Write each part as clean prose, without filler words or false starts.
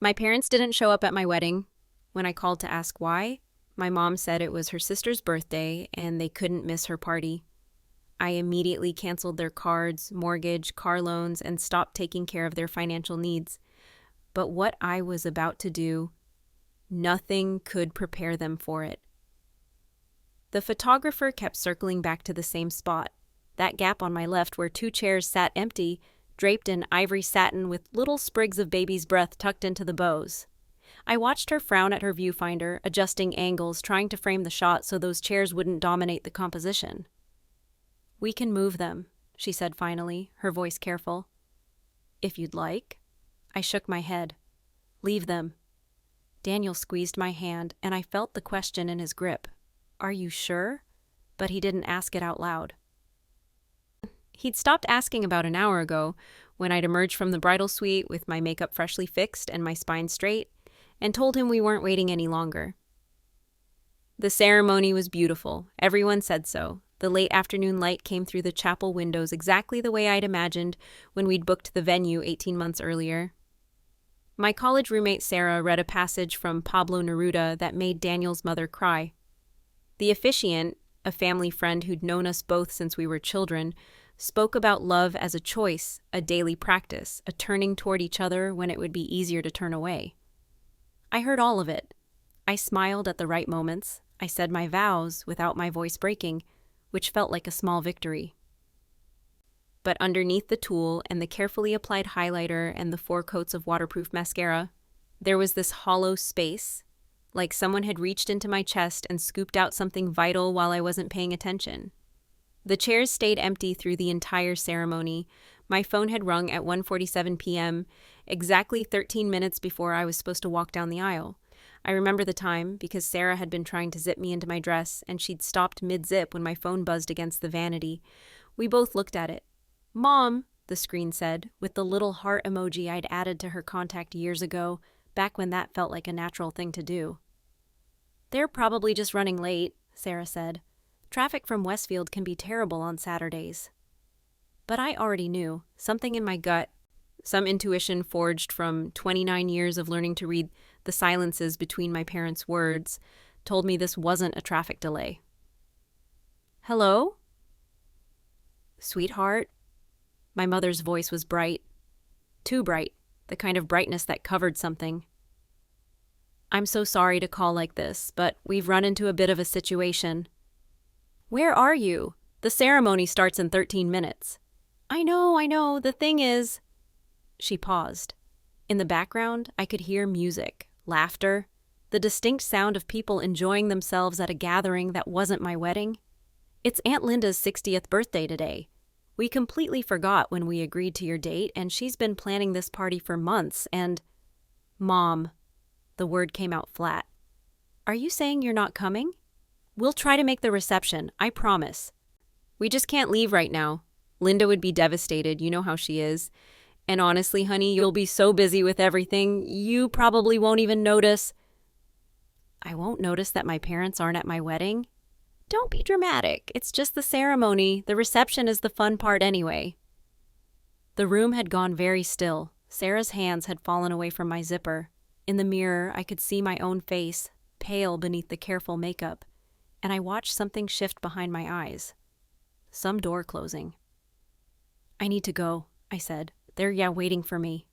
My parents didn't show up at my wedding. When I called to ask why, my mom said it was her sister's birthday and they couldn't miss her party. I immediately canceled their cards, mortgage, car loans, and stopped taking care of their financial needs. But what I was about to do, nothing could prepare them for it. The photographer kept circling back to the same spot, that gap on my left where two chairs sat empty, draped in ivory satin with little sprigs of baby's breath tucked into the bows. I watched her frown at her viewfinder, adjusting angles, trying to frame the shot so those chairs wouldn't dominate the composition. "We can move them," she said finally, her voice careful. "If you'd like." I shook my head. "Leave them." Daniel squeezed my hand, and I felt the question in his grip. "Are you sure?" But he didn't ask it out loud. He'd stopped asking about an hour ago, when I'd emerged from the bridal suite with my makeup freshly fixed and my spine straight, and told him we weren't waiting any longer. The ceremony was beautiful. Everyone said so. The late afternoon light came through the chapel windows exactly the way I'd imagined when we'd booked the venue 18 months earlier. My college roommate Sarah read a passage from Pablo Neruda that made Daniel's mother cry. The officiant, a family friend who'd known us both since we were children, spoke about love as a choice, a daily practice, a turning toward each other when it would be easier to turn away. I heard all of it. I smiled at the right moments. I said my vows without my voice breaking, which felt like a small victory. But underneath the tulle and the carefully applied highlighter and the 4 coats of waterproof mascara, there was this hollow space, like someone had reached into my chest and scooped out something vital while I wasn't paying attention. The chairs stayed empty through the entire ceremony. My phone had rung at 1:47 p.m., exactly 13 minutes before I was supposed to walk down the aisle. I remember the time because Sarah had been trying to zip me into my dress, and she'd stopped mid-zip when my phone buzzed against the vanity. We both looked at it. "Mom," the screen said, with the little heart emoji I'd added to her contact years ago, back when that felt like a natural thing to do. "They're probably just running late," Sarah said. "Traffic from Westfield can be terrible on Saturdays." But I already knew, something in my gut, some intuition forged from 29 years of learning to read the silences between my parents' words, told me this wasn't a traffic delay. "Hello?" "Sweetheart?" My mother's voice was bright. Too bright, the kind of brightness that covered something. "I'm so sorry to call like this, but we've run into a bit of a situation." "Where are you? The ceremony starts in 13 minutes. I know. The thing is..." She paused. In the background, I could hear music, laughter, the distinct sound of people enjoying themselves at a gathering that wasn't my wedding. "It's Aunt Linda's 60th birthday today. We completely forgot when we agreed to your date, and she's been planning this party for months, and..." "Mom," the word came out flat. "Are you saying you're not coming? We'll try to make the reception, I promise. We just can't leave right now. Linda would be devastated, you know how she is. And honestly, honey, you'll be so busy with everything, you probably won't even notice." "I won't notice that my parents aren't at my wedding?" "Don't be dramatic. It's just the ceremony. The reception is the fun part anyway." The room had gone very still. Sarah's hands had fallen away from my zipper. In the mirror, I could see my own face, pale beneath the careful makeup, and I watched something shift behind my eyes. Some door closing. "I need to go," I said. "They're waiting for me."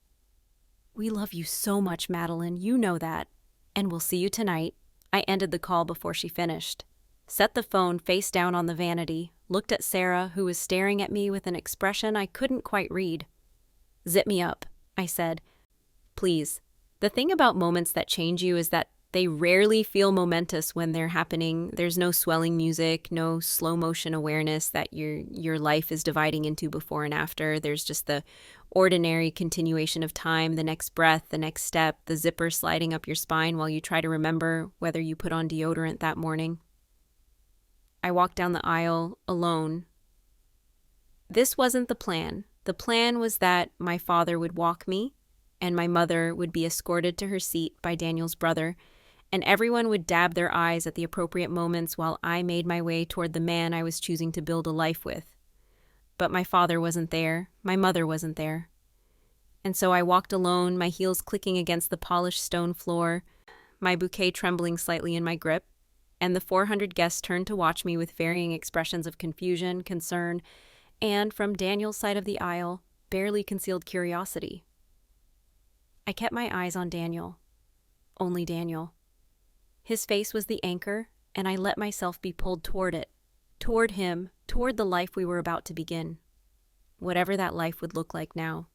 "We love you so much, Madeline. You know that. And we'll see you tonight." I ended the call before she finished. Set the phone face down on the vanity, looked at Sarah, who was staring at me with an expression I couldn't quite read. "Zip me up," I said. "Please." The thing about moments that change you is that they rarely feel momentous when they're happening. There's no swelling music, no slow motion awareness that your life is dividing into before and after. There's just the ordinary continuation of time, the next breath, the next step, the zipper sliding up your spine while you try to remember whether you put on deodorant that morning. I walked down the aisle alone. This wasn't the plan. The plan was that my father would walk me, and my mother would be escorted to her seat by Daniel's brother, and everyone would dab their eyes at the appropriate moments while I made my way toward the man I was choosing to build a life with. But my father wasn't there. My mother wasn't there. And so I walked alone, my heels clicking against the polished stone floor, my bouquet trembling slightly in my grip, and the 400 guests turned to watch me with varying expressions of confusion, concern, and, from Daniel's side of the aisle, barely concealed curiosity. I kept my eyes on Daniel. Only Daniel. His face was the anchor, and I let myself be pulled toward it, toward him, toward the life we were about to begin. Whatever that life would look like now.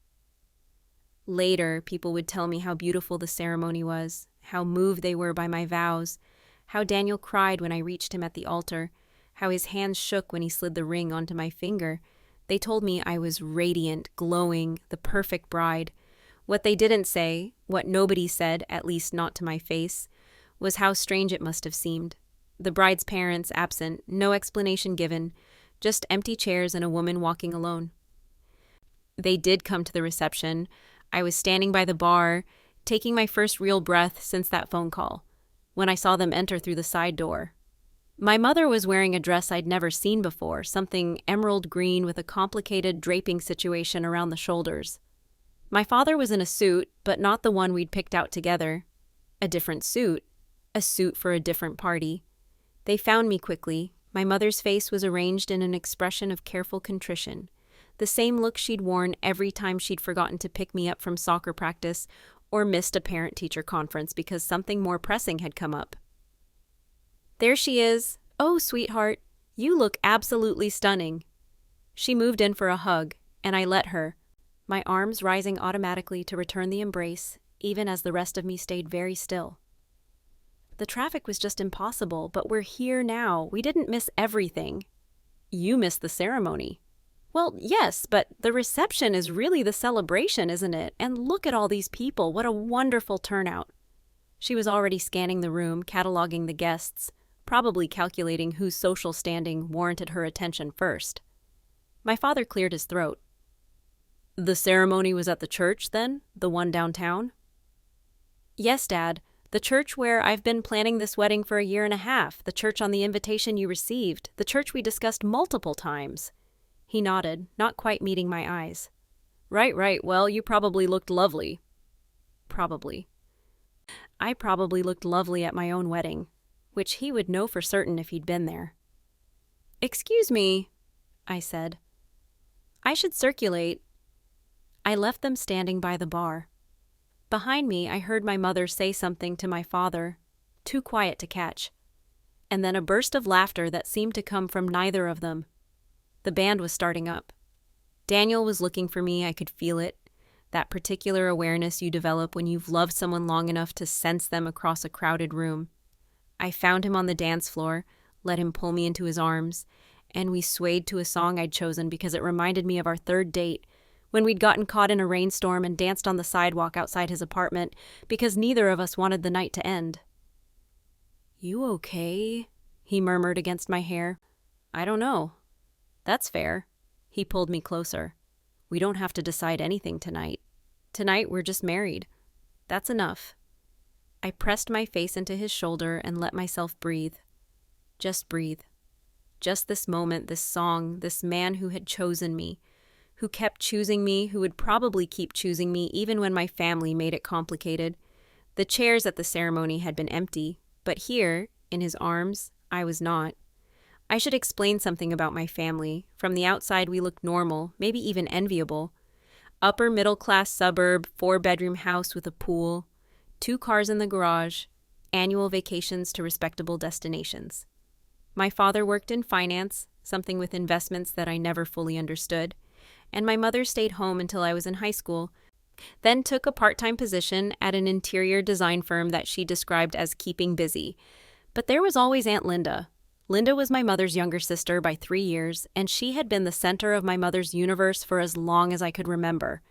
Later, people would tell me how beautiful the ceremony was, how moved they were by my vows, how Daniel cried when I reached him at the altar, how his hands shook when he slid the ring onto my finger. They told me I was radiant, glowing, the perfect bride. What they didn't say, what nobody said, at least not to my face, was how strange it must have seemed. The bride's parents absent, no explanation given, just empty chairs and a woman walking alone. They did come to the reception. I was standing by the bar, taking my first real breath since that phone call, when I saw them enter through the side door. My mother was wearing a dress I'd never seen before, something emerald green with a complicated draping situation around the shoulders. My father was in a suit, but not the one we'd picked out together. A different suit. A suit for a different party. They found me quickly. My mother's face was arranged in an expression of careful contrition. The same look she'd worn every time she'd forgotten to pick me up from soccer practice or missed a parent-teacher conference because something more pressing had come up. "There she is. Oh, sweetheart, you look absolutely stunning." She moved in for a hug, and I let her, my arms rising automatically to return the embrace, even as the rest of me stayed very still. The traffic was just impossible, but we're here now. We didn't miss everything. You missed the ceremony. Well, yes, but the reception is really the celebration, isn't it? And look at all these people. What a wonderful turnout. She was already scanning the room, cataloging the guests, probably calculating whose social standing warranted her attention first. My father cleared his throat. "The ceremony was at the church, then? The one downtown?" "Yes, Dad. The church where I've been planning this wedding for a year and a half. The church on the invitation you received. The church we discussed multiple times." He nodded, not quite meeting my eyes. Right. Well, you probably looked lovely." Probably. I probably looked lovely at my own wedding, which he would know for certain if he'd been there. "Excuse me," I said. "I should circulate." I left them standing by the bar. Behind me, I heard my mother say something to my father, too quiet to catch, and then a burst of laughter that seemed to come from neither of them. The band was starting up. Daniel was looking for me, I could feel it, that particular awareness you develop when you've loved someone long enough to sense them across a crowded room. I found him on the dance floor, let him pull me into his arms, and we swayed to a song I'd chosen because it reminded me of our third date, when we'd gotten caught in a rainstorm and danced on the sidewalk outside his apartment because neither of us wanted the night to end. "You okay?" he murmured against my hair. "I don't know." "That's fair." He pulled me closer. "We don't have to decide anything tonight. Tonight we're just married. That's enough." I pressed my face into his shoulder and let myself breathe. Just breathe. Just this moment, this song, this man who had chosen me, who kept choosing me, who would probably keep choosing me even when my family made it complicated. The chairs at the ceremony had been empty, but here, in his arms, I was not. I should explain something about my family. From the outside, we looked normal, maybe even enviable. Upper middle-class suburb, 4-bedroom house with a pool, 2 cars in the garage, annual vacations to respectable destinations. My father worked in finance, something with investments that I never fully understood, and my mother stayed home until I was in high school, then took a part-time position at an interior design firm that she described as keeping busy. But there was always Aunt Linda. Linda was my mother's younger sister by 3 years, and she had been the center of my mother's universe for as long as I could remember.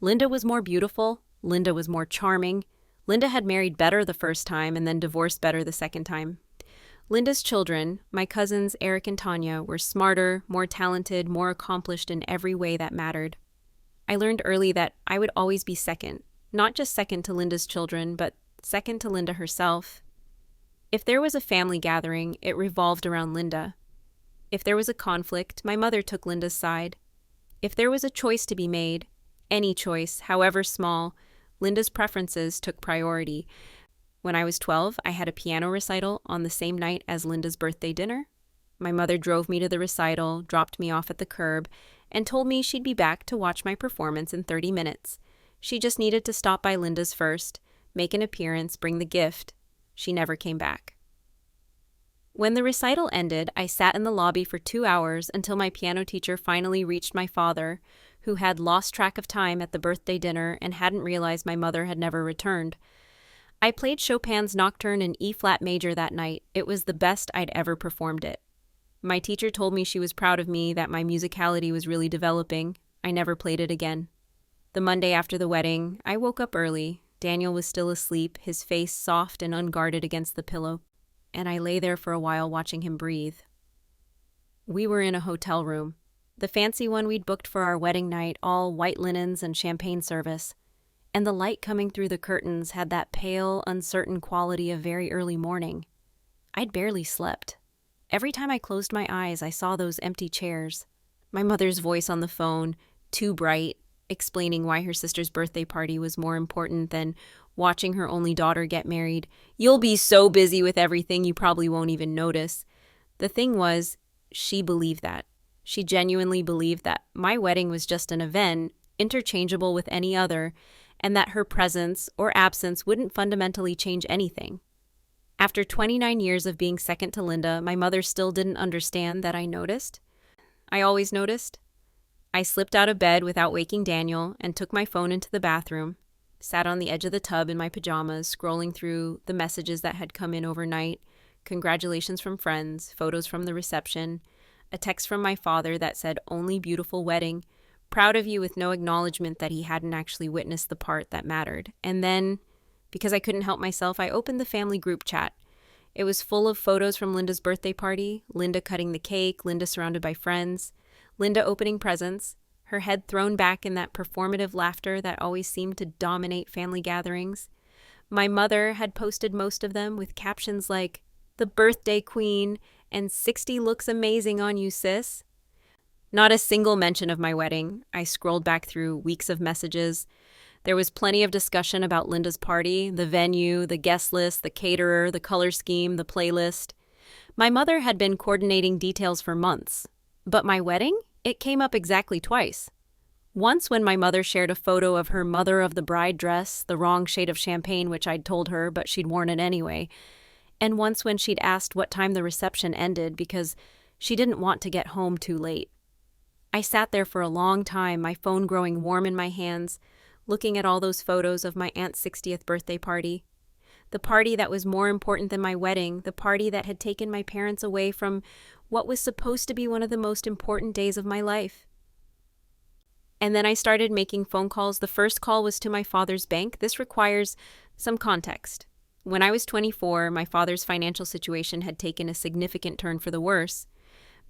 Linda was more beautiful. Linda was more charming. Linda had married better the first time and then divorced better the second time. Linda's children, my cousins Eric and Tanya, were smarter, more talented, more accomplished in every way that mattered. I learned early that I would always be second, not just second to Linda's children, but second to Linda herself. If there was a family gathering, it revolved around Linda. If there was a conflict, my mother took Linda's side. If there was a choice to be made, Any choice, however small, Linda's preferences took priority. When I was 12, I had a piano recital on the same night as Linda's birthday dinner. My mother drove me to the recital, dropped me off at the curb, and told me she'd be back to watch my performance in 30 minutes. She just needed to stop by Linda's first, make an appearance, bring the gift. She never came back. When the recital ended, I sat in the lobby for 2 hours until my piano teacher finally reached my father, who had lost track of time at the birthday dinner and hadn't realized my mother had never returned. I played Chopin's Nocturne in E-flat major that night. It was the best I'd ever performed it. My teacher told me she was proud of me, that my musicality was really developing. I never played it again. The Monday after the wedding, I woke up early. Daniel was still asleep, his face soft and unguarded against the pillow, and I lay there for a while watching him breathe. We were in a hotel room, the fancy one we'd booked for our wedding night, all white linens and champagne service, and the light coming through the curtains had that pale, uncertain quality of very early morning. I'd barely slept. Every time I closed my eyes, I saw those empty chairs. My mother's voice on the phone, too bright, explaining why her sister's birthday party was more important than watching her only daughter get married. You'll be so busy with everything you probably won't even notice. The thing was, she believed that. She genuinely believed that my wedding was just an event, interchangeable with any other, and that her presence or absence wouldn't fundamentally change anything. After 29 years of being second to Linda, my mother still didn't understand that I noticed. I always noticed. I slipped out of bed without waking Daniel and took my phone into the bathroom, sat on the edge of the tub in my pajamas, scrolling through the messages that had come in overnight, congratulations from friends, photos from the reception, a text from my father that said, "Only beautiful wedding, proud of you," with no acknowledgement that he hadn't actually witnessed the part that mattered. And then, because I couldn't help myself, I opened the family group chat. It was full of photos from Linda's birthday party, Linda cutting the cake, Linda surrounded by friends, Linda opening presents, her head thrown back in that performative laughter that always seemed to dominate family gatherings. My mother had posted most of them with captions like, "The birthday queen," and "60 looks amazing on you, sis." Not a single mention of my wedding. I scrolled back through weeks of messages. There was plenty of discussion about Linda's party, the venue, the guest list, the caterer, the color scheme, the playlist. My mother had been coordinating details for months. But my wedding? It came up exactly twice. Once when my mother shared a photo of her mother of the bride dress, the wrong shade of champagne which I'd told her, but she'd worn it anyway. And once when she'd asked what time the reception ended because she didn't want to get home too late. I sat there for a long time, my phone growing warm in my hands, looking at all those photos of my aunt's 60th birthday party. The party that was more important than my wedding, the party that had taken my parents away from what was supposed to be one of the most important days of my life. And then I started making phone calls. The first call was to my father's bank. This requires some context. When I was 24, my father's financial situation had taken a significant turn for the worse.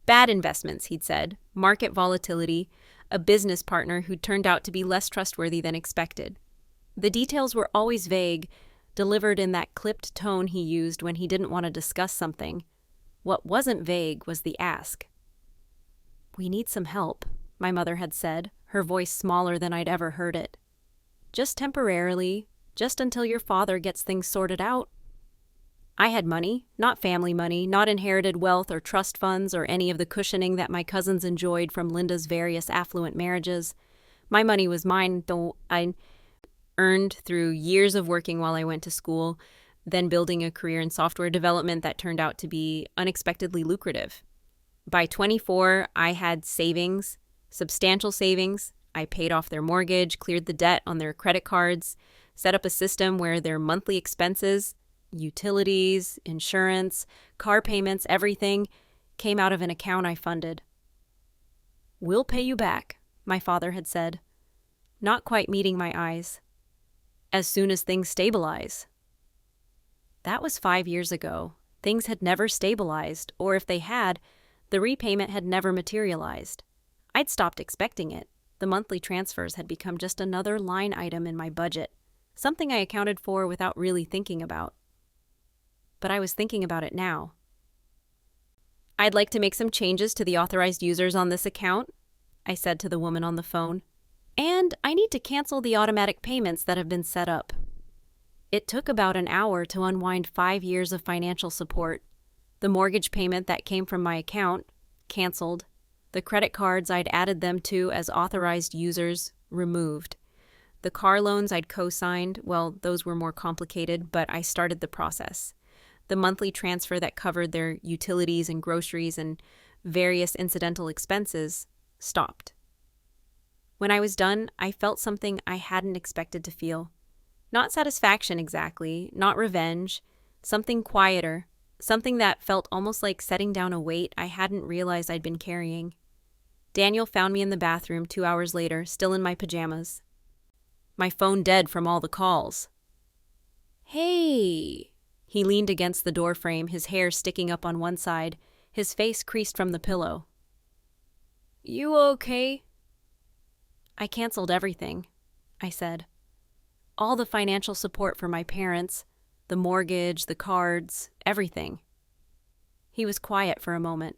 Bad investments, he'd said, market volatility, a business partner who turned out to be less trustworthy than expected. The details were always vague, delivered in that clipped tone he used when he didn't want to discuss something. What wasn't vague was the ask. "We need some help," my mother had said, her voice smaller than I'd ever heard it. "Just temporarily, just until your father gets things sorted out." I had money, not family money, not inherited wealth or trust funds or any of the cushioning that my cousins enjoyed from Linda's various affluent marriages. My money was mine, though I earned through years of working while I went to school, then building a career in software development that turned out to be unexpectedly lucrative. By 24, I had savings, substantial savings. I paid off their mortgage, cleared the debt on their credit cards, set up a system where their monthly expenses, utilities, insurance, car payments, everything came out of an account I funded. "We'll pay you back," my father had said, not quite meeting my eyes. "As soon as things stabilize." That was 5 years ago. Things had never stabilized, or if they had, the repayment had never materialized. I'd stopped expecting it. The monthly transfers had become just another line item in my budget, something I accounted for without really thinking about. But I was thinking about it now. "I'd like to make some changes to the authorized users on this account," I said to the woman on the phone. And I need to cancel the automatic payments that have been set up. It took about an hour to unwind 5 years of financial support. The mortgage payment that came from my account, canceled. The credit cards I'd added them to as authorized users, removed. The car loans I'd co-signed, well, those were more complicated, but I started the process. The monthly transfer that covered their utilities and groceries and various incidental expenses stopped. When I was done, I felt something I hadn't expected to feel. Not satisfaction exactly, not revenge, something quieter, something that felt almost like setting down a weight I hadn't realized I'd been carrying. Daniel found me in the bathroom 2 hours later, still in my pajamas. My phone dead from all the calls. "Hey." He leaned against the door frame, his hair sticking up on one side, his face creased from the pillow. "You okay?" "I canceled everything," I said. "All the financial support for my parents, the mortgage, the cards, everything." He was quiet for a moment.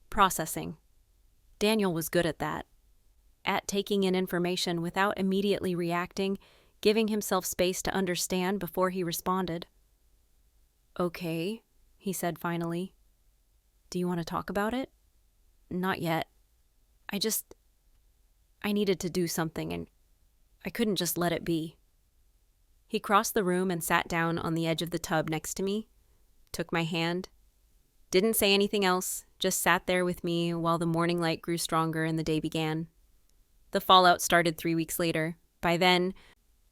Processing. Daniel was good at that. At taking in information without immediately reacting, giving himself space to understand before he responded. "Okay," he said finally. "Do you want to talk about it?" "Not yet. I needed to do something, and I couldn't just let it be." He crossed the room and sat down on the edge of the tub next to me, took my hand, didn't say anything else, just sat there with me while the morning light grew stronger and the day began. The fallout started 3 weeks later. By then,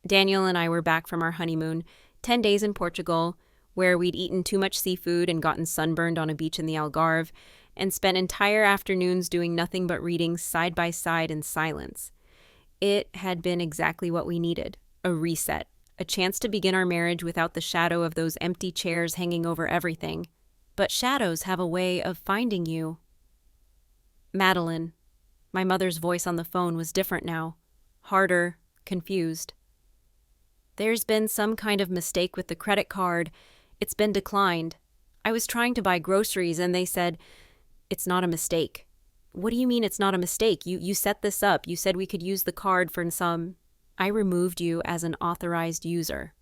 Daniel and I were back from our honeymoon, 10 days in Portugal, where we'd eaten too much seafood and gotten sunburned on a beach in the Algarve, and spent entire afternoons doing nothing but reading side by side in silence. It had been exactly what we needed, a reset, a chance to begin our marriage without the shadow of those empty chairs hanging over everything. But shadows have a way of finding you. "Madeline." My mother's voice on the phone was different now, harder, confused. "There's been some kind of mistake with the credit card. It's been declined. I was trying to buy groceries and they said, 'It's not a mistake.'" "What do you mean it's not a mistake? You set this up. You said we could use the card for some..." "I removed you as an authorized user."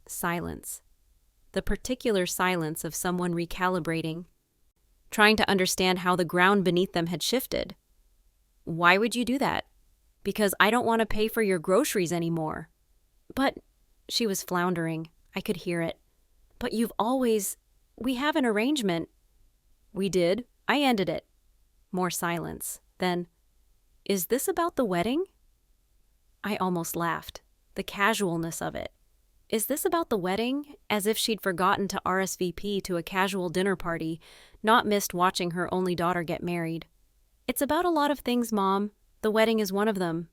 Silence. The particular silence of someone recalibrating, trying to understand how the ground beneath them had shifted. "Why would you do that?" "Because I don't want to pay for your groceries anymore." "But..." She was floundering. I could hear it. "But we have an arrangement." "We did. I ended it." More silence. Then, "Is this about the wedding?" I almost laughed. The casualness of it. "Is this about the wedding?" As if she'd forgotten to RSVP to a casual dinner party, not missed watching her only daughter get married. "It's about a lot of things, Mom. The wedding is one of them."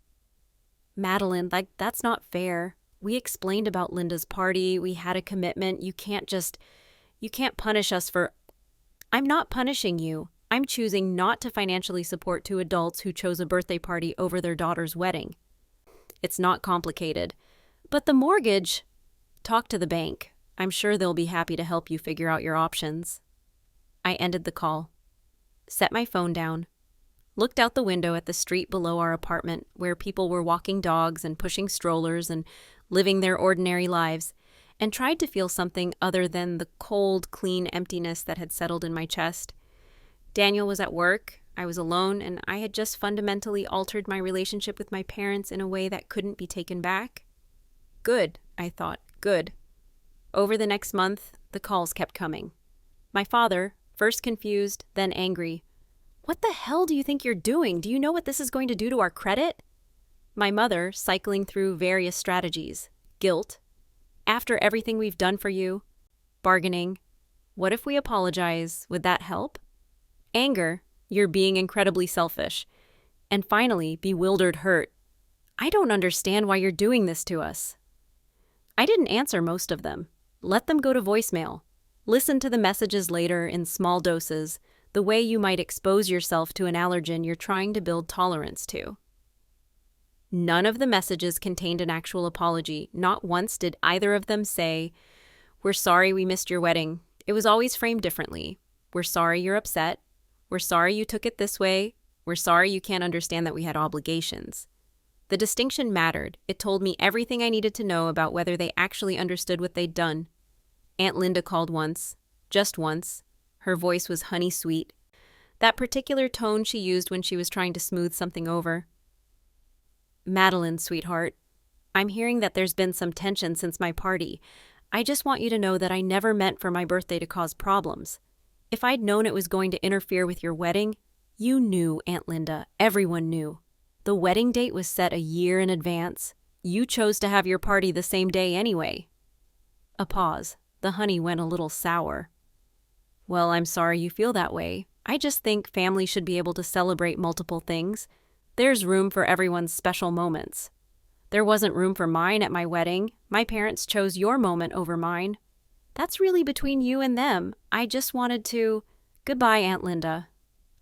"Madeline, that's not fair. We explained about Linda's party. We had a commitment. You can't punish us for..." "I'm not punishing you. I'm choosing not to financially support 2 adults who chose a birthday party over their daughter's wedding." "It's not complicated." "But the mortgage..." "Talk to the bank. I'm sure they'll be happy to help you figure out your options." I ended the call, set my phone down, looked out the window at the street below our apartment where people were walking dogs and pushing strollers and living their ordinary lives, and tried to feel something other than the cold, clean emptiness that had settled in my chest. Daniel was at work, I was alone, and I had just fundamentally altered my relationship with my parents in a way that couldn't be taken back. Good, I thought, good. Over the next month, the calls kept coming. My father, first confused, then angry. "What the hell do you think you're doing? Do you know what this is going to do to our credit?" My mother, cycling through various strategies. Guilt. "After everything we've done for you." Bargaining. "What if we apologize? Would that help?" Anger. "You're being incredibly selfish." And finally, bewildered hurt. "I don't understand why you're doing this to us." I didn't answer most of them. Let them go to voicemail. Listen to the messages later in small doses, the way you might expose yourself to an allergen you're trying to build tolerance to. None of the messages contained an actual apology. Not once did either of them say, "We're sorry we missed your wedding." It was always framed differently. "We're sorry you're upset. We're sorry you took it this way. We're sorry you can't understand that we had obligations." The distinction mattered. It told me everything I needed to know about whether they actually understood what they'd done. Aunt Linda called once, just once. Her voice was honey sweet. That particular tone she used when she was trying to smooth something over. "Madeline, sweetheart, I'm hearing that there's been some tension since my party. I just want you to know that I never meant for my birthday to cause problems. If I'd known it was going to interfere with your wedding, you knew, Aunt Linda, everyone knew. The wedding date was set a year in advance. You chose to have your party the same day anyway." A pause. The honey went a little sour. "Well, I'm sorry you feel that way. I just think families should be able to celebrate multiple things. There's room for everyone's special moments. There wasn't room for mine at my wedding. My parents chose your moment over mine. That's really between you and them. I just wanted to—" "Goodbye, Aunt Linda."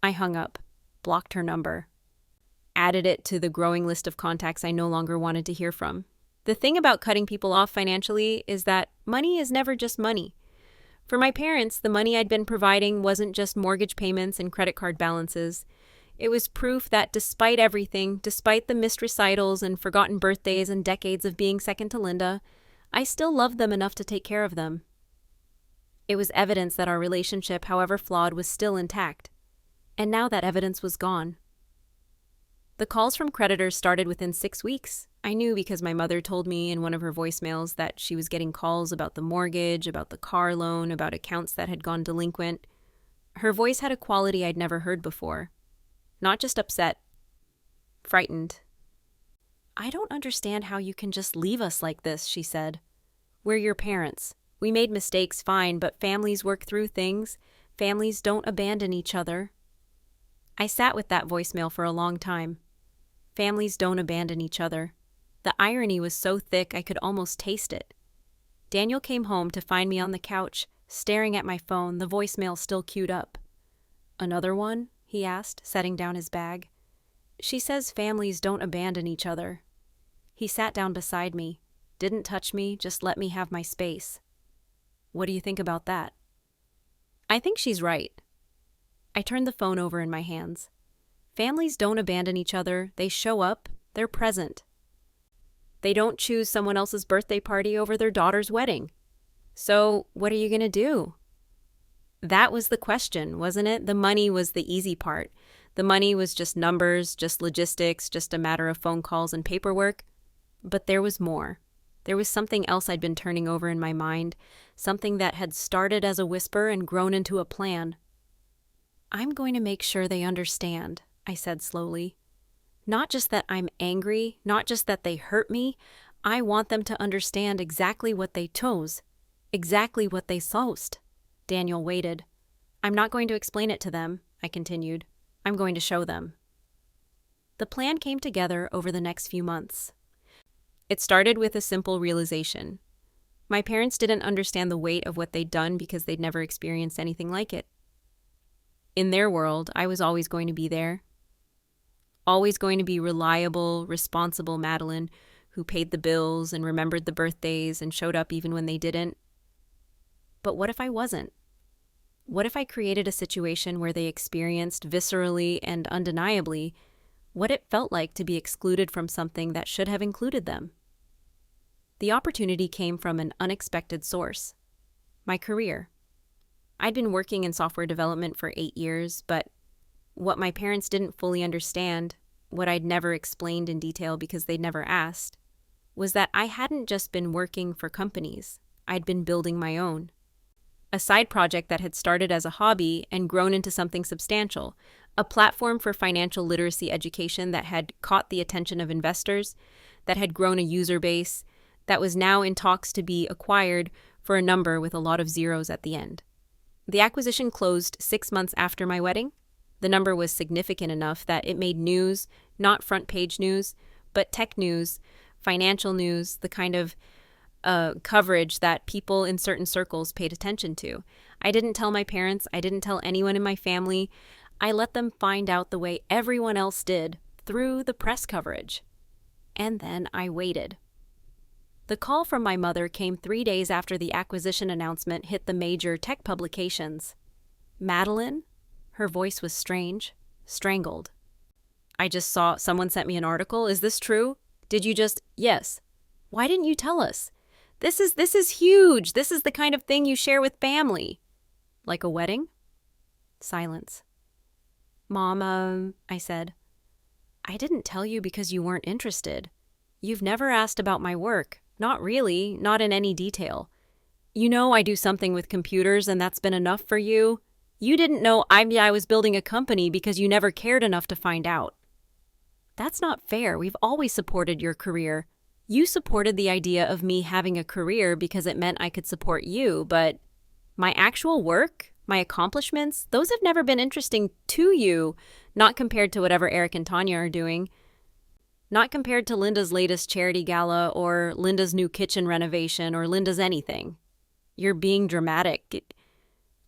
I hung up, blocked her number, added it to the growing list of contacts I no longer wanted to hear from. The thing about cutting people off financially is that money is never just money. For my parents, the money I'd been providing wasn't just mortgage payments and credit card balances. It was proof that despite everything, despite the missed recitals and forgotten birthdays and decades of being second to Linda, I still loved them enough to take care of them. It was evidence that our relationship, however flawed, was still intact. And now that evidence was gone. The calls from creditors started within 6 weeks. I knew because my mother told me in one of her voicemails that she was getting calls about the mortgage, about the car loan, about accounts that had gone delinquent. Her voice had a quality I'd never heard before. Not just upset, frightened. "I don't understand how you can just leave us like this," she said. "We're your parents. We made mistakes, fine, but families work through things. Families don't abandon each other." I sat with that voicemail for a long time. Families don't abandon each other. The irony was so thick I could almost taste it. Daniel came home to find me on the couch, staring at my phone, the voicemail still queued up. "Another one?" he asked, setting down his bag. "She says families don't abandon each other." He sat down beside me, didn't touch me, just let me have my space. "What do you think about that?" "I think she's right." I turned the phone over in my hands. Families don't abandon each other. They show up. They're present. They don't choose someone else's birthday party over their daughter's wedding. So, what are you going to do? That was the question, wasn't it? The money was the easy part. The money was just numbers, just logistics, just a matter of phone calls and paperwork. But there was more. There was something else I'd been turning over in my mind, something that had started as a whisper and grown into a plan. "I'm going to make sure they understand," I said slowly. "Not just that I'm angry, not just that they hurt me. I want them to understand exactly what they chose, exactly what they soused." Daniel waited. "I'm not going to explain it to them," I continued. "I'm going to show them." The plan came together over the next few months. It started with a simple realization. My parents didn't understand the weight of what they'd done because they'd never experienced anything like it. In their world, I was always going to be there. Always going to be reliable, responsible Madeline, who paid the bills and remembered the birthdays and showed up even when they didn't. But what if I wasn't? What if I created a situation where they experienced viscerally and undeniably what it felt like to be excluded from something that should have included them? The opportunity came from an unexpected source: my career. I'd been working in software development for 8 years, but what my parents didn't fully understand, what I'd never explained in detail because they'd never asked, was that I hadn't just been working for companies. I'd been building my own. A side project that had started as a hobby and grown into something substantial, a platform for financial literacy education that had caught the attention of investors, that had grown a user base, that was now in talks to be acquired for a number with a lot of zeros at the end. The acquisition closed 6 months after my wedding. The number was significant enough that it made news, not front page news, but tech news, financial news, the kind of coverage that people in certain circles paid attention to. I didn't tell my parents. I didn't tell anyone in my family. I let them find out the way everyone else did, through the press coverage. And then I waited. The call from my mother came 3 days after the acquisition announcement hit the major tech publications. "Madeline?" Her voice was strange, strangled. "I just saw someone sent me an article. Is this true?" Did you just, yes. Why didn't you tell us? This is huge. This is the kind of thing you share with family. Like a wedding? Silence. Mom, I said, I didn't tell you because you weren't interested. You've never asked about my work. Not really, not in any detail. You know I do something with computers and that's been enough for you. You didn't know I was building a company because you never cared enough to find out. That's not fair. We've always supported your career. You supported the idea of me having a career because it meant I could support you, but my actual work, my accomplishments, those have never been interesting to you, not compared to whatever Eric and Tanya are doing. Not compared to Linda's latest charity gala or Linda's new kitchen renovation or Linda's anything. You're being dramatic.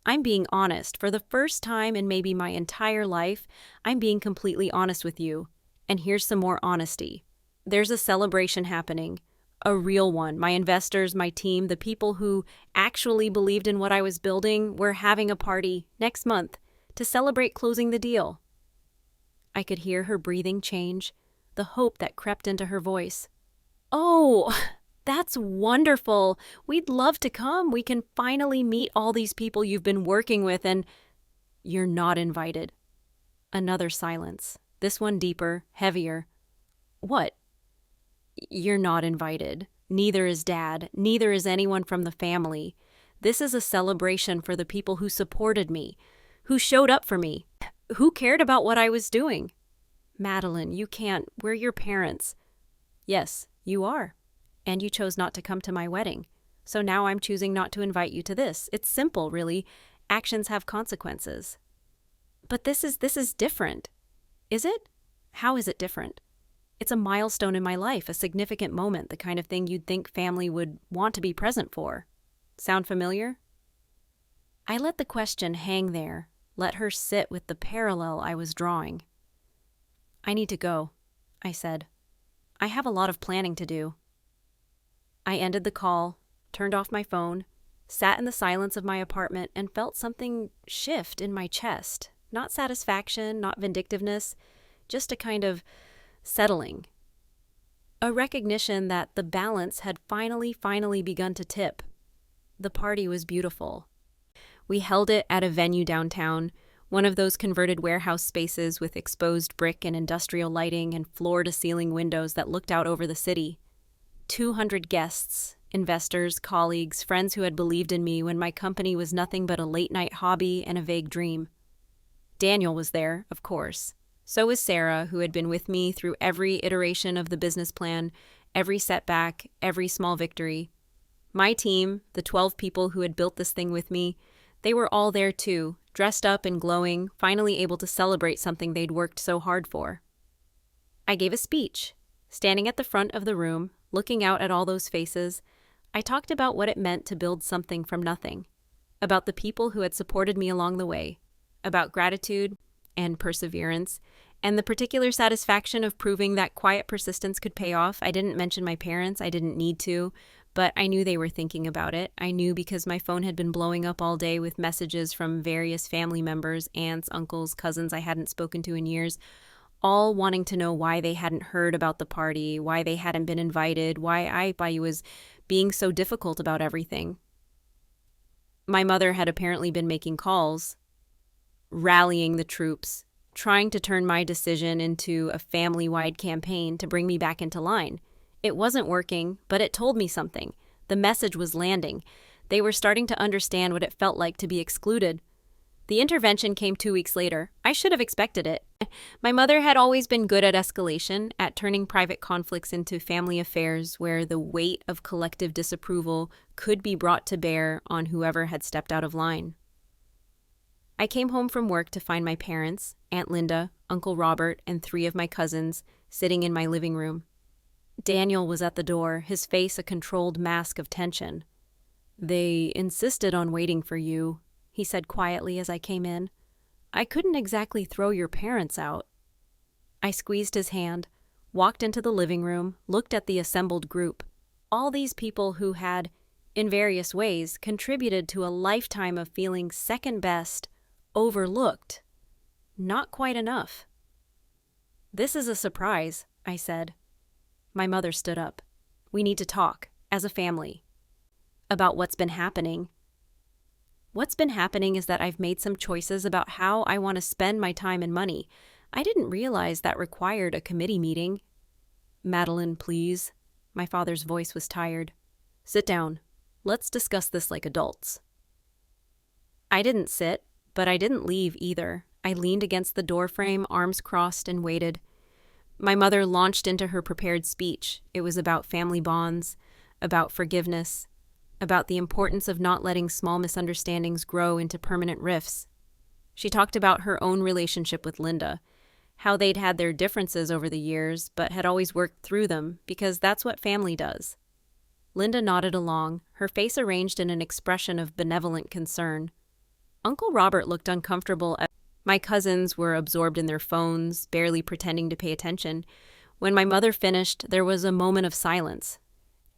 I'm being honest. For the first time in maybe my entire life, I'm being completely honest with you. And here's some more honesty. There's a celebration happening. A real one. My investors, my team, the people who actually believed in what I was building, we're having a party next month to celebrate closing the deal. I could hear her breathing change, the hope that crept into her voice. Oh, that's wonderful. We'd love to come. We can finally meet all these people you've been working with and you're not invited. Another silence. This one deeper, heavier. What? You're not invited. Neither is Dad. Neither is anyone from the family. This is a celebration for the people who supported me, who showed up for me, who cared about what I was doing. Madeline, you can't. We're your parents. Yes, you are. And you chose not to come to my wedding. So now I'm choosing not to invite you to this. It's simple, really. Actions have consequences. But this is different. Is it? How is it different? It's a milestone in my life, a significant moment, the kind of thing you'd think family would want to be present for. Sound familiar? I let the question hang there, let her sit with the parallel I was drawing. I need to go, I said. I have a lot of planning to do. I ended the call, turned off my phone, sat in the silence of my apartment, and felt something shift in my chest. Not satisfaction, not vindictiveness, just a kind of settling. A recognition that the balance had finally begun to tip. The party was beautiful. We held it at a venue downtown, one of those converted warehouse spaces with exposed brick and industrial lighting and floor-to-ceiling windows that looked out over the city. 200 guests, investors, colleagues, friends who had believed in me when my company was nothing but a late-night hobby and a vague dream. Daniel was there, of course. So was Sarah, who had been with me through every iteration of the business plan, every setback, every small victory. My team, the 12 people who had built this thing with me, they were all there too, dressed up and glowing, finally able to celebrate something they'd worked so hard for. I gave a speech. Standing at the front of the room, looking out at all those faces, I talked about what it meant to build something from nothing, about the people who had supported me along the way, about gratitude and perseverance, and the particular satisfaction of proving that quiet persistence could pay off. I didn't mention my parents. I didn't need to, but I knew they were thinking about it. I knew because my phone had been blowing up all day with messages from various family members, aunts, uncles, cousins I hadn't spoken to in years, all wanting to know why they hadn't heard about the party, why they hadn't been invited, why I was being so difficult about everything. My mother had apparently been making calls, rallying the troops, trying to turn my decision into a family-wide campaign to bring me back into line. It wasn't working, but it told me something. The message was landing. They were starting to understand what it felt like to be excluded. The intervention came 2 weeks later. I should have expected it. My mother had always been good at escalation, at turning private conflicts into family affairs where the weight of collective disapproval could be brought to bear on whoever had stepped out of line. I came home from work to find my parents, Aunt Linda, Uncle Robert, and 3 of my cousins sitting in my living room. Daniel was at the door, his face a controlled mask of tension. "They insisted on waiting for you," he said quietly as I came in. "I couldn't exactly throw your parents out." I squeezed his hand, walked into the living room, looked at the assembled group. All these people who had, in various ways, contributed to a lifetime of feeling second best, overlooked. Not quite enough. "This is a surprise," I said. My mother stood up. We need to talk, as a family, about what's been happening. What's been happening is that I've made some choices about how I want to spend my time and money. I didn't realize that required a committee meeting. Madeline, please. My father's voice was tired. Sit down. Let's discuss this like adults. I didn't sit, but I didn't leave either. I leaned against the doorframe, arms crossed, and waited. My mother launched into her prepared speech. It was about family bonds, about forgiveness, about the importance of not letting small misunderstandings grow into permanent rifts. She talked about her own relationship with Linda, how they'd had their differences over the years, but had always worked through them, because that's what family does. Linda nodded along, her face arranged in an expression of benevolent concern. Uncle Robert looked uncomfortable. My cousins were absorbed in their phones, barely pretending to pay attention. When my mother finished, there was a moment of silence.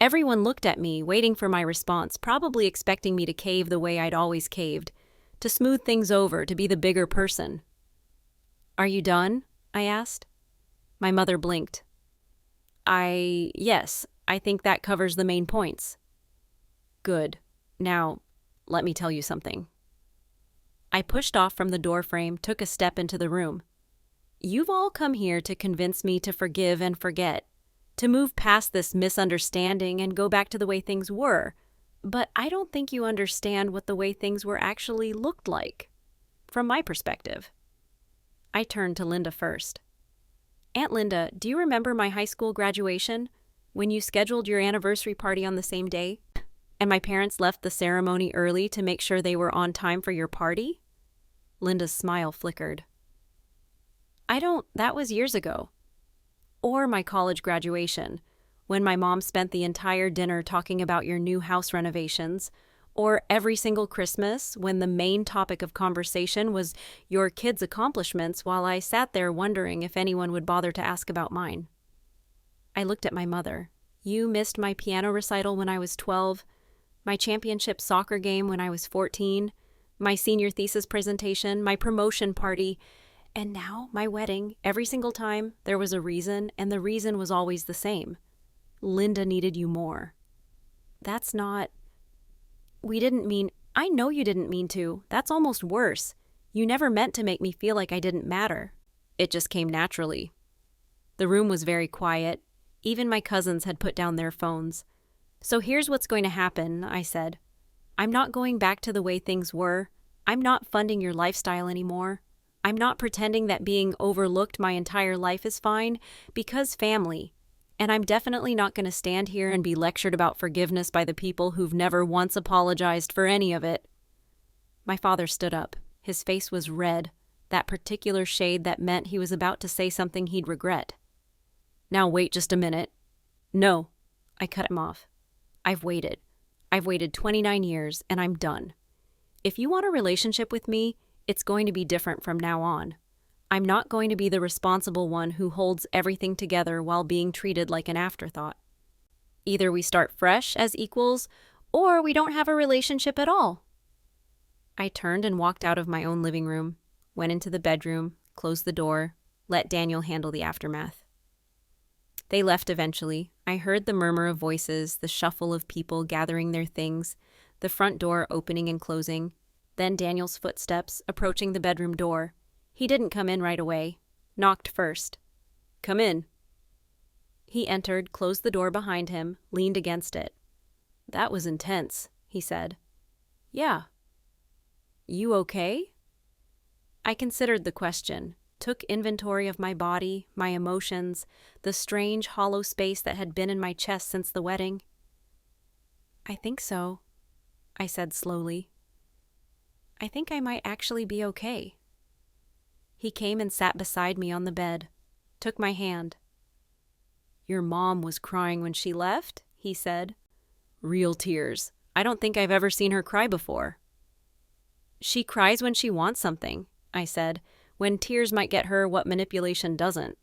Everyone looked at me, waiting for my response, probably expecting me to cave the way I'd always caved, to smooth things over, to be the bigger person. Are you done? I asked. My mother blinked. Yes, I think that covers the main points. Good. Now, let me tell you something. I pushed off from the doorframe, took a step into the room. You've all come here to convince me to forgive and forget, to move past this misunderstanding and go back to the way things were. But I don't think you understand what the way things were actually looked like, from my perspective. I turned to Linda first. Aunt Linda, do you remember my high school graduation, when you scheduled your anniversary party on the same day, and my parents left the ceremony early to make sure they were on time for your party? Linda's smile flickered. That was years ago. Or my college graduation, when my mom spent the entire dinner talking about your new house renovations, or every single Christmas when the main topic of conversation was your kids' accomplishments while I sat there wondering if anyone would bother to ask about mine. I looked at my mother. You missed my piano recital when I was 12, my championship soccer game when I was 14, my senior thesis presentation, my promotion party, and now my wedding. Every single time there was a reason, and the reason was always the same. Linda needed you more. I know you didn't mean to. That's almost worse. You never meant to make me feel like I didn't matter. It just came naturally. The room was very quiet. Even my cousins had put down their phones. So here's what's going to happen, I said. I'm not going back to the way things were. I'm not funding your lifestyle anymore. I'm not pretending that being overlooked my entire life is fine, because family. And I'm definitely not going to stand here and be lectured about forgiveness by the people who've never once apologized for any of it. My father stood up. His face was red, that particular shade that meant he was about to say something he'd regret. Now wait just a minute. No, I cut him off. I've waited. I've waited 29 years, and I'm done. If you want a relationship with me, it's going to be different from now on. I'm not going to be the responsible one who holds everything together while being treated like an afterthought. Either we start fresh as equals, or we don't have a relationship at all. I turned and walked out of my own living room, went into the bedroom, closed the door, let Daniel handle the aftermath. They left eventually. I heard the murmur of voices, the shuffle of people gathering their things, the front door opening and closing, then Daniel's footsteps approaching the bedroom door. He didn't come in right away. Knocked first. Come in. He entered, closed the door behind him, leaned against it. That was intense, he said. Yeah. You okay? I considered the question, took inventory of my body, my emotions, the strange hollow space that had been in my chest since the wedding. I think so, I said slowly. I think I might actually be okay. He came and sat beside me on the bed, took my hand. Your mom was crying when she left, he said. Real tears. I don't think I've ever seen her cry before. She cries when she wants something, I said, when tears might get her what manipulation doesn't.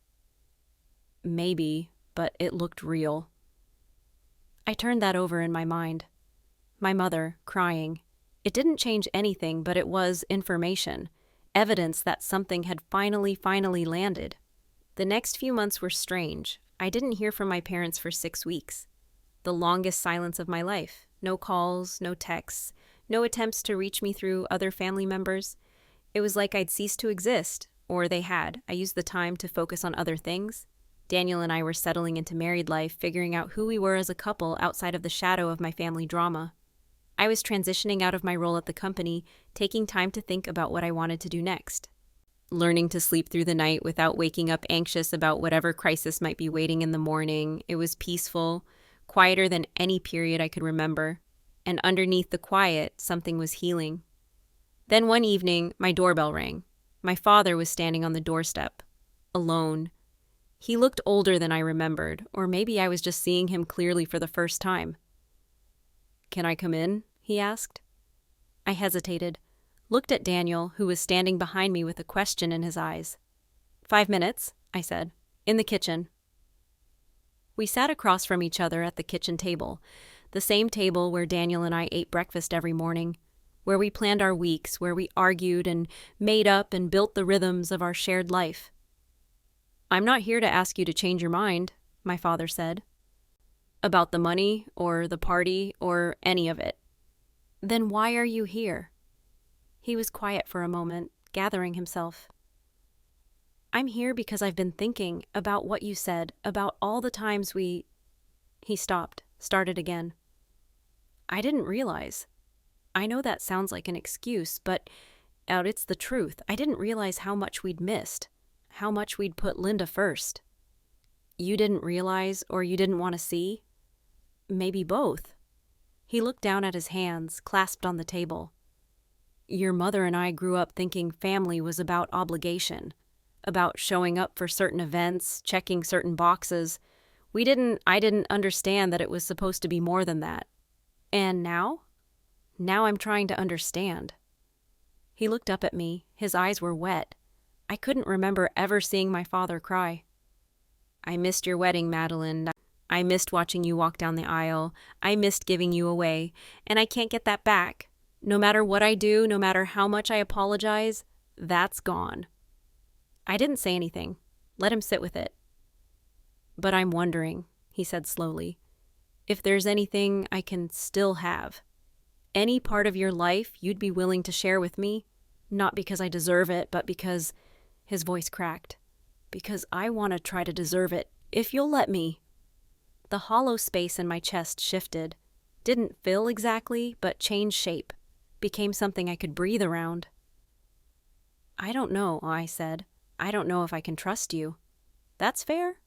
Maybe, but it looked real. I turned that over in my mind. My mother, crying. It didn't change anything, but it was information. Evidence that something had finally landed. The next few months were strange. I didn't hear from my parents for 6 weeks. The longest silence of my life. No calls, no texts, no attempts to reach me through other family members. It was like I'd ceased to exist, or they had. I used the time to focus on other things. Daniel and I were settling into married life, figuring out who we were as a couple outside of the shadow of my family drama. I was transitioning out of my role at the company, taking time to think about what I wanted to do next. Learning to sleep through the night without waking up anxious about whatever crisis might be waiting in the morning. It was peaceful, quieter than any period I could remember. And underneath the quiet, something was healing. Then one evening, my doorbell rang. My father was standing on the doorstep, alone. He looked older than I remembered, or maybe I was just seeing him clearly for the first time. "Can I come in?" he asked. I hesitated, looked at Daniel, who was standing behind me with a question in his eyes. 5 minutes, I said. "In the kitchen." We sat across from each other at the kitchen table, the same table where Daniel and I ate breakfast every morning, where we planned our weeks, where we argued and made up and built the rhythms of our shared life. "I'm not here to ask you to change your mind," my father said. "About the money, or the party, or any of it." "Then why are you here?" He was quiet for a moment, gathering himself. "I'm here because I've been thinking about what you said, about all the times we—" He stopped, started again. "I didn't realize. I know that sounds like an excuse, but it's the truth. I didn't realize how much we'd missed, how much we'd put Linda first." "You didn't realize, or you didn't want to see?" "Maybe both." He looked down at his hands, clasped on the table. "Your mother and I grew up thinking family was about obligation, about showing up for certain events, checking certain boxes. I didn't understand that it was supposed to be more than that. And now? Now I'm trying to understand." He looked up at me. His eyes were wet. I couldn't remember ever seeing my father cry. "I missed your wedding, Madeline. I missed watching you walk down the aisle. I missed giving you away. And I can't get that back. No matter what I do, no matter how much I apologize, that's gone." I didn't say anything. Let him sit with it. "But I'm wondering," he said slowly, "if there's anything I can still have. Any part of your life you'd be willing to share with me? Not because I deserve it, but because—" His voice cracked. "Because I want to try to deserve it, if you'll let me." The hollow space in my chest shifted. Didn't fill exactly, but changed shape. Became something I could breathe around. "I don't know," I said. "I don't know if I can trust you." "That's fair.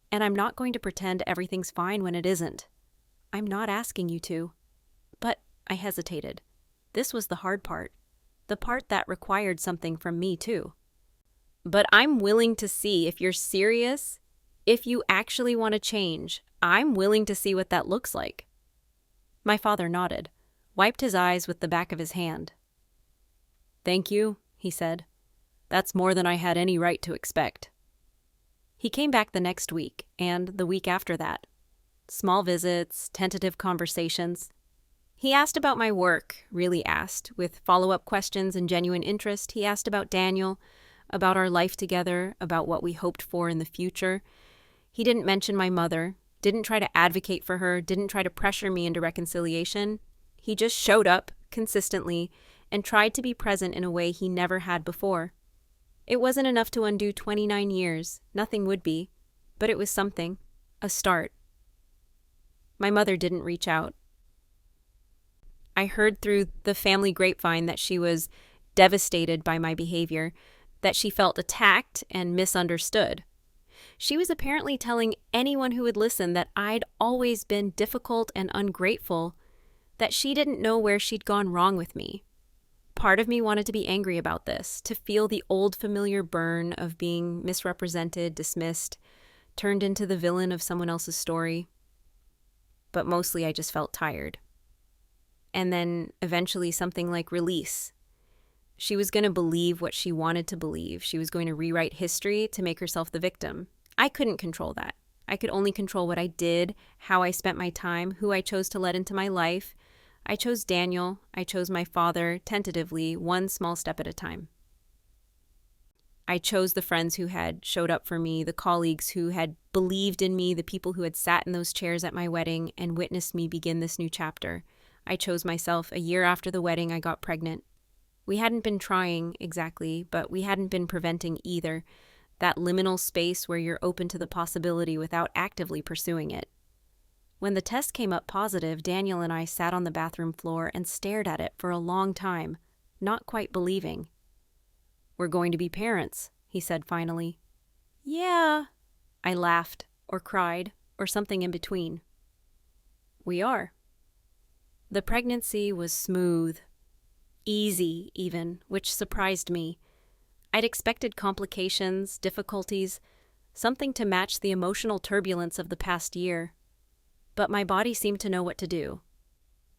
And I'm not going to pretend everything's fine when it isn't. I'm not asking you to." But I hesitated. This was the hard part. The part that required something from me, too. "But I'm willing to see if you're serious, if you actually want to change. I'm willing to see what that looks like." My father nodded, wiped his eyes with the back of his hand. "Thank you," he said. "That's more than I had any right to expect." He came back the next week, and the week after that. Small visits, tentative conversations. He asked about my work, really asked, with follow-up questions and genuine interest. He asked about Daniel, about our life together, about what we hoped for in the future. He didn't mention my mother, didn't try to advocate for her, didn't try to pressure me into reconciliation. He just showed up, consistently, and tried to be present in a way he never had before. It wasn't enough to undo 29 years, nothing would be, but it was something, a start. My mother didn't reach out. I heard through the family grapevine that she was devastated by my behavior, that she felt attacked and misunderstood. She was apparently telling anyone who would listen that I'd always been difficult and ungrateful, that she didn't know where she'd gone wrong with me. Part of me wanted to be angry about this, to feel the old familiar burn of being misrepresented, dismissed, turned into the villain of someone else's story. But mostly I just felt tired. And then eventually something like release. She was going to believe what she wanted to believe. She was going to rewrite history to make herself the victim. I couldn't control that. I could only control what I did, how I spent my time, who I chose to let into my life. I chose Daniel. I chose my father, tentatively, one small step at a time. I chose the friends who had showed up for me, the colleagues who had believed in me, the people who had sat in those chairs at my wedding and witnessed me begin this new chapter. I chose myself. A year after the wedding, I got pregnant. We hadn't been trying exactly, but we hadn't been preventing either. That liminal space where you're open to the possibility without actively pursuing it. When the test came up positive, Daniel and I sat on the bathroom floor and stared at it for a long time, not quite believing. "We're going to be parents," he said finally. "Yeah," I laughed, or cried, or something in between. "We are." The pregnancy was smooth, easy even, which surprised me. I'd expected complications, difficulties, something to match the emotional turbulence of the past year. But my body seemed to know what to do.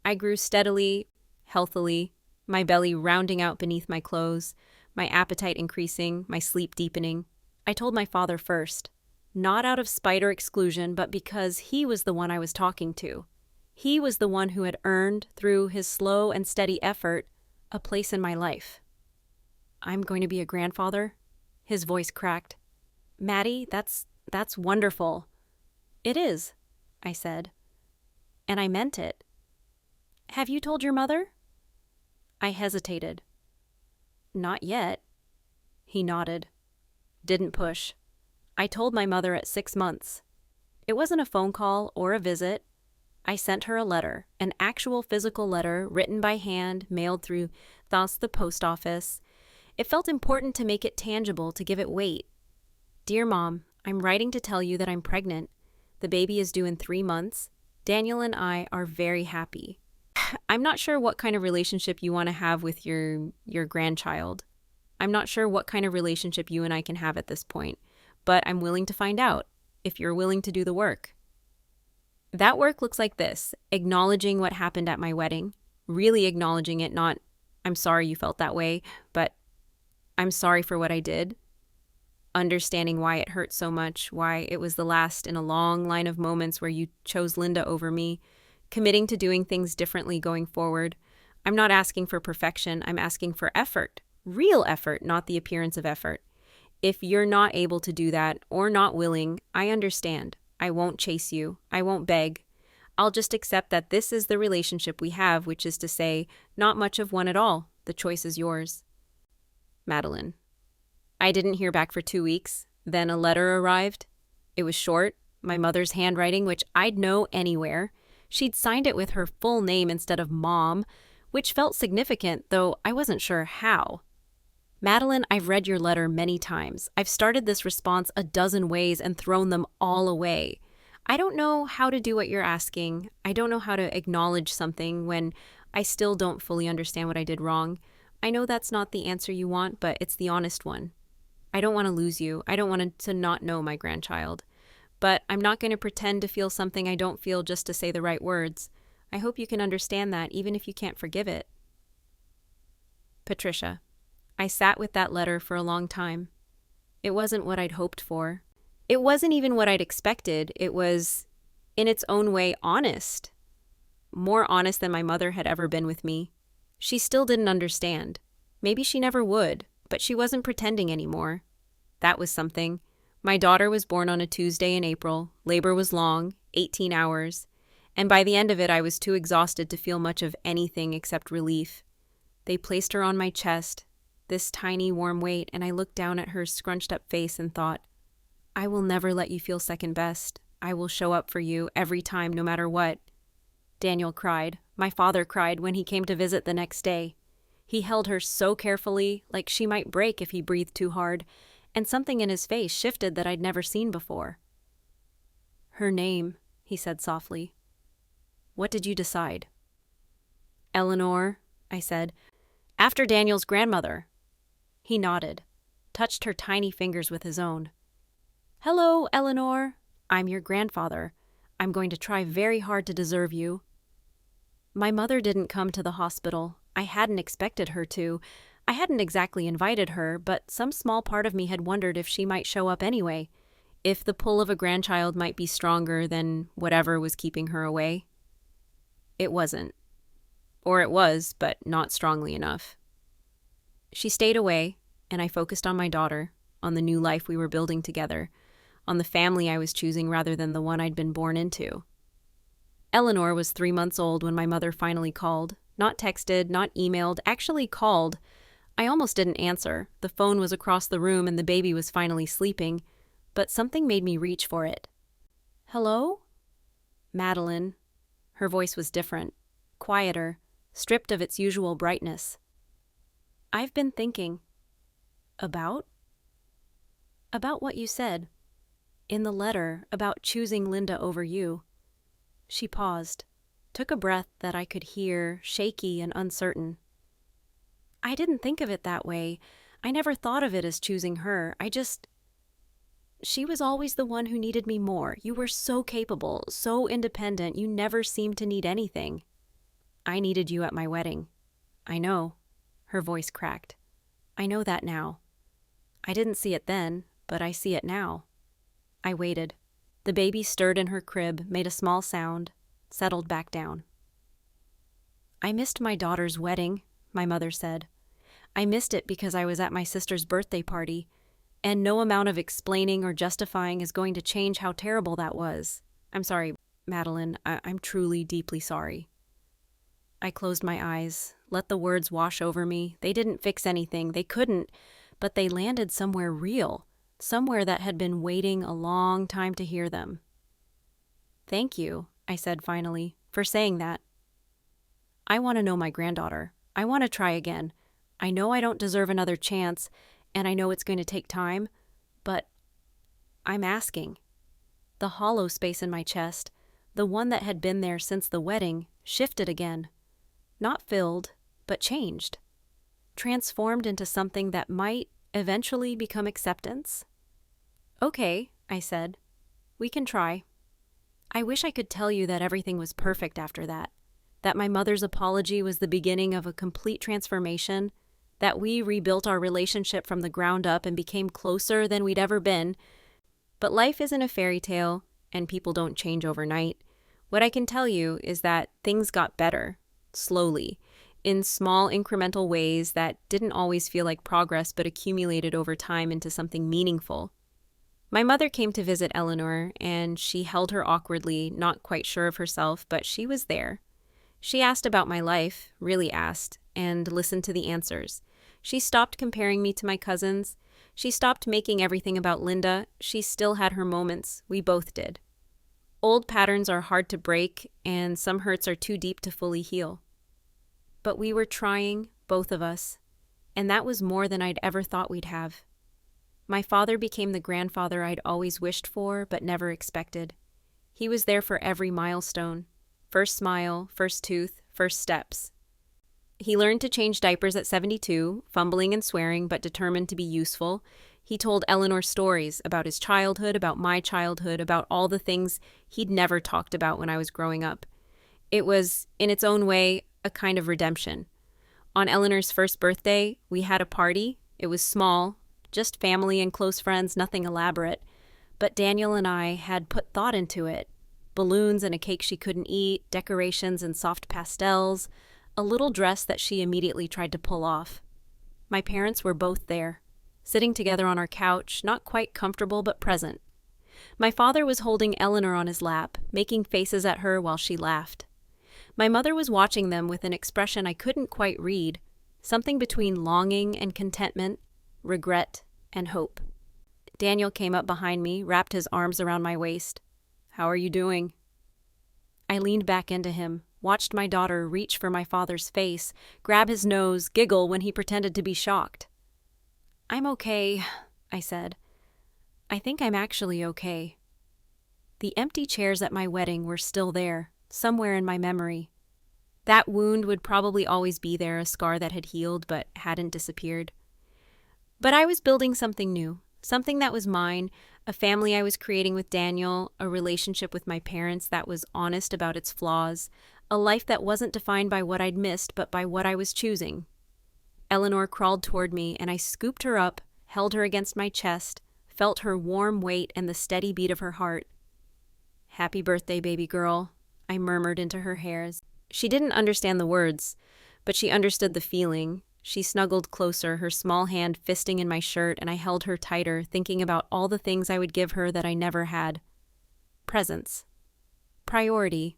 I grew steadily, healthily, my belly rounding out beneath my clothes, my appetite increasing, my sleep deepening. I told my father first, not out of spite or exclusion, but because he was the one I was talking to. He was the one who had earned, through his slow and steady effort, a place in my life. "I'm going to be a grandfather?" His voice cracked. "Maddie, that's wonderful." "It is," I said. And I meant it. "Have you told your mother?" I hesitated. "Not yet." He nodded. Didn't push. I told my mother at 6 months. It wasn't a phone call or a visit. I sent her a letter, an actual physical letter written by hand, mailed through the post office. It felt important to make it tangible, to give it weight. "Dear Mom, I'm writing to tell you that I'm pregnant. The baby is due in 3 months. Daniel and I are very happy. I'm not sure what kind of relationship you want to have with your grandchild. I'm not sure what kind of relationship you and I can have at this point, but I'm willing to find out, if you're willing to do the work." That work looks like this: acknowledging what happened at my wedding, really acknowledging it, not, "I'm sorry you felt that way," but "I'm sorry for what I did." Understanding why it hurt so much, why it was the last in a long line of moments where you chose Linda over me, committing to doing things differently going forward. I'm not asking for perfection, I'm asking for effort, real effort, not the appearance of effort. If you're not able to do that or not willing, I understand. I won't chase you. I won't beg. I'll just accept that this is the relationship we have, which is to say, not much of one at all. The choice is yours. Madeline. I didn't hear back for 2 weeks. Then a letter arrived. It was short, my mother's handwriting, which I'd know anywhere. She'd signed it with her full name instead of Mom, which felt significant, though I wasn't sure how. "Madeline, I've read your letter many times. I've started this response a dozen ways and thrown them all away. I don't know how to do what you're asking. I don't know how to acknowledge something when I still don't fully understand what I did wrong. I know that's not the answer you want, but it's the honest one. I don't want to lose you. I don't want to not know my grandchild. But I'm not going to pretend to feel something I don't feel just to say the right words. I hope you can understand that, even if you can't forgive it." Patricia. I sat with that letter for a long time. It wasn't what I'd hoped for. It wasn't even what I'd expected. It was, in its own way, honest. More honest than my mother had ever been with me. She still didn't understand. Maybe she never would, but she wasn't pretending anymore. That was something. My daughter was born on a Tuesday in April. Labor was long, 18 hours. And by the end of it, I was too exhausted to feel much of anything except relief. They placed her on my chest, this tiny warm weight, and I looked down at her scrunched up face and thought, "I will never let you feel second best. I will show up for you every time, no matter what." Daniel cried. My father cried when he came to visit the next day. He held her so carefully, like she might break if he breathed too hard, and something in his face shifted that I'd never seen before. "Her name," he said softly. "What did you decide?" "Eleanor," I said, "after Daniel's grandmother." He nodded, touched her tiny fingers with his own. "Hello, Eleanor. I'm your grandfather. I'm going to try very hard to deserve you." My mother didn't come to the hospital. I hadn't expected her to. I hadn't exactly invited her, but some small part of me had wondered if she might show up anyway, if the pull of a grandchild might be stronger than whatever was keeping her away. It wasn't. Or it was, but not strongly enough. She stayed away, and I focused on my daughter, on the new life we were building together, on the family I was choosing rather than the one I'd been born into. Eleanor was 3 months old when my mother finally called. Not texted, not emailed, actually called. I almost didn't answer. The phone was across the room and the baby was finally sleeping, but something made me reach for it. "Hello?" Madeline. Her voice was different, quieter, stripped of its usual brightness. "I've been thinking." "About?" "About what you said. In the letter, about choosing Linda over you." She paused, took a breath that I could hear, shaky and uncertain. "I didn't think of it that way. I never thought of it as choosing her. She was always the one who needed me more. You were so capable, so independent, you never seemed to need anything. I needed you at my wedding." "I know." Her voice cracked. "I know that now. I didn't see it then, but I see it now." I waited. The baby stirred in her crib, made a small sound, settled back down. "I missed my daughter's wedding," my mother said. "I missed it because I was at my sister's birthday party, and no amount of explaining or justifying is going to change how terrible that was. I'm sorry, Madeline. I'm truly, deeply sorry." I closed my eyes, let the words wash over me. They didn't fix anything. They couldn't, but they landed somewhere real, somewhere that had been waiting a long time to hear them. "Thank you," I said finally, "for saying that. I want to know my granddaughter. I want to try again. I know I don't deserve another chance, and I know it's going to take time, but I'm asking." The hollow space in my chest, the one that had been there since the wedding, shifted again. Not filled, but changed. Transformed into something that might eventually become acceptance. "Okay," I said. "We can try." I wish I could tell you that everything was perfect after that my mother's apology was the beginning of a complete transformation, that we rebuilt our relationship from the ground up and became closer than we'd ever been. But life isn't a fairy tale, and people don't change overnight. What I can tell you is that things got better, slowly, in small incremental ways that didn't always feel like progress but accumulated over time into something meaningful. My mother came to visit Eleanor, and she held her awkwardly, not quite sure of herself, but she was there. She asked about my life, really asked, and listened to the answers. She stopped comparing me to my cousins. She stopped making everything about Linda. She still had her moments. We both did. Old patterns are hard to break, and some hurts are too deep to fully heal. But we were trying, both of us, and that was more than I'd ever thought we'd have. My father became the grandfather I'd always wished for but never expected. He was there for every milestone. First smile, first tooth, first steps. He learned to change diapers at 72, fumbling and swearing but determined to be useful. He told Eleanor stories about his childhood, about my childhood, about all the things he'd never talked about when I was growing up. It was, in its own way, a kind of redemption. On Eleanor's first birthday, we had a party. It was small, just family and close friends, nothing elaborate. But Daniel and I had put thought into it. Balloons and a cake she couldn't eat, decorations and soft pastels, a little dress that she immediately tried to pull off. My parents were both there, sitting together on our couch, not quite comfortable but present. My father was holding Eleanor on his lap, making faces at her while she laughed. My mother was watching them with an expression I couldn't quite read, something between longing and contentment, regret and hope. Daniel came up behind me, wrapped his arms around my waist. "How are you doing?" I leaned back into him, watched my daughter reach for my father's face, grab his nose, giggle when he pretended to be shocked. "I'm okay," I said. "I think I'm actually okay." The empty chairs at my wedding were still there, somewhere in my memory. That wound would probably always be there, a scar that had healed but hadn't disappeared. But I was building something new, something that was mine, a family I was creating with Daniel, a relationship with my parents that was honest about its flaws, a life that wasn't defined by what I'd missed but by what I was choosing. Eleanor crawled toward me, and I scooped her up, held her against my chest, felt her warm weight and the steady beat of her heart. "Happy birthday, baby girl," I murmured into her hairs. She didn't understand the words, but she understood the feeling. She snuggled closer, her small hand fisting in my shirt, and I held her tighter, thinking about all the things I would give her that I never had. Presence. Priority.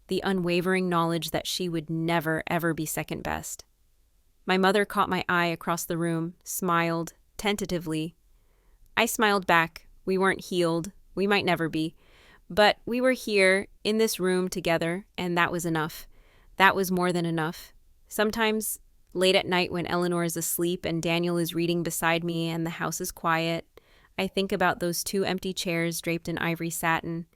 The unwavering knowledge that she would never, ever be second best. My mother caught my eye across the room, smiled, tentatively. I smiled back. We weren't healed. We might never be. But we were here, in this room together, and that was enough. That was more than enough. Sometimes, late at night when Eleanor is asleep and Daniel is reading beside me and the house is quiet, I think about those 2 empty chairs draped in ivory satin.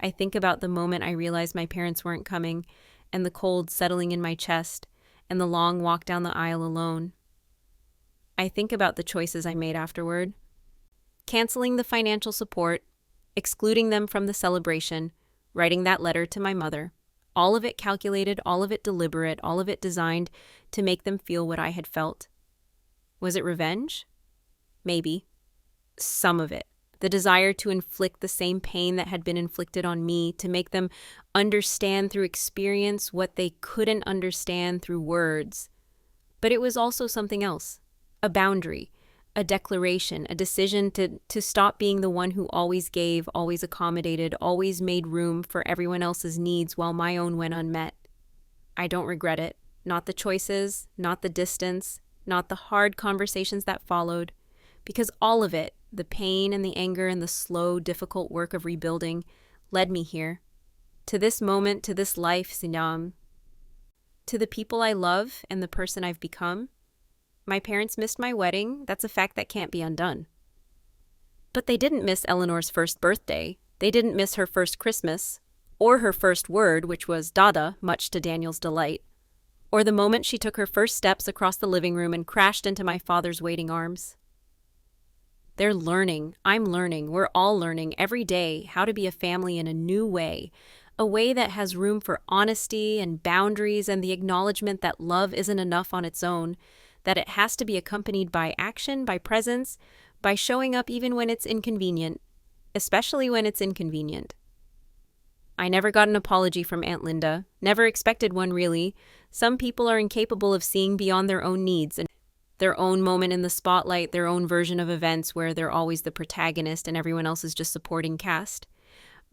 I think about the moment I realized my parents weren't coming, and the cold settling in my chest, and the long walk down the aisle alone. I think about the choices I made afterward. Canceling the financial support, excluding them from the celebration, writing that letter to my mother. All of it calculated, all of it deliberate, all of it designed to make them feel what I had felt. Was it revenge? Maybe. Some of it. The desire to inflict the same pain that had been inflicted on me, to make them understand through experience what they couldn't understand through words. But it was also something else. A boundary, a declaration, a decision to stop being the one who always gave, always accommodated, always made room for everyone else's needs while my own went unmet. I don't regret it. Not the choices, not the distance, not the hard conversations that followed, because all of it, the pain and the anger and the slow, difficult work of rebuilding, led me here. To this moment, to this life, Sinam. To the people I love and the person I've become. My parents missed my wedding. That's a fact that can't be undone. But they didn't miss Eleanor's first birthday. They didn't miss her first Christmas, or her first word, which was Dada, much to Daniel's delight, or the moment she took her first steps across the living room and crashed into my father's waiting arms. They're learning. I'm learning. We're all learning every day how to be a family in a new way, a way that has room for honesty and boundaries and the acknowledgement that love isn't enough on its own, that it has to be accompanied by action, by presence, by showing up even when it's inconvenient, especially when it's inconvenient. I never got an apology from Aunt Linda, never expected one really. Some people are incapable of seeing beyond their own needs and their own moment in the spotlight, their own version of events where they're always the protagonist and everyone else is just supporting cast.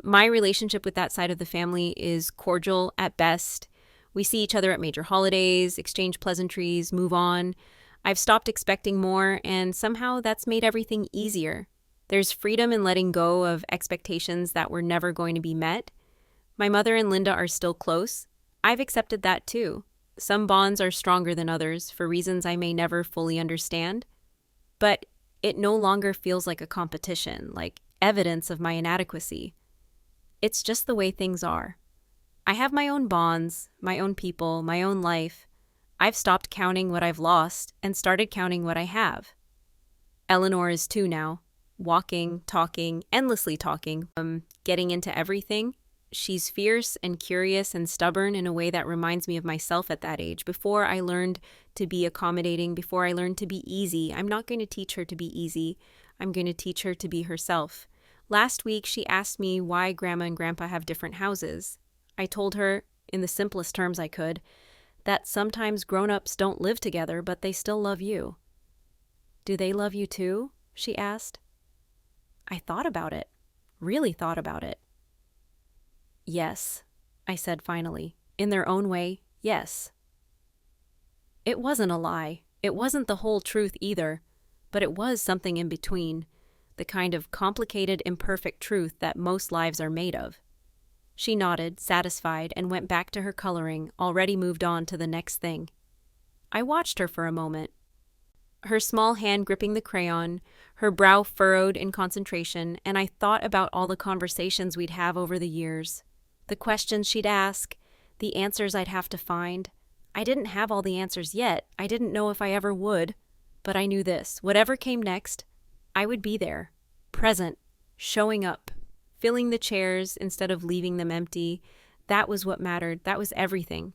My relationship with that side of the family is cordial at best. We see each other at major holidays, exchange pleasantries, move on. I've stopped expecting more, and somehow that's made everything easier. There's freedom in letting go of expectations that were never going to be met. My mother and Linda are still close. I've accepted that too. Some bonds are stronger than others for reasons I may never fully understand. But it no longer feels like a competition, like evidence of my inadequacy. It's just the way things are. I have my own bonds, my own people, my own life. I've stopped counting what I've lost and started counting what I have. Eleanor is too now, walking, talking, endlessly talking, getting into everything. She's fierce and curious and stubborn in a way that reminds me of myself at that age. Before I learned to be accommodating, before I learned to be easy, I'm not going to teach her to be easy. I'm going to teach her to be herself. Last week, she asked me why Grandma and Grandpa have different houses. I told her, in the simplest terms I could, that sometimes grown-ups don't live together, but they still love you. Do they love you too? She asked. I thought about it, really thought about it. Yes, I said finally. In their own way, yes. It wasn't a lie. It wasn't the whole truth either, but it was something in between, the kind of complicated, imperfect truth that most lives are made of. She nodded, satisfied, and went back to her coloring, already moved on to the next thing. I watched her for a moment. Her small hand gripping the crayon, her brow furrowed in concentration, and I thought about all the conversations we'd have over the years. The questions she'd ask, the answers I'd have to find. I didn't have all the answers yet. I didn't know if I ever would. But I knew this. Whatever came next, I would be there, present, showing up, filling the chairs instead of leaving them empty. That was what mattered. That was everything.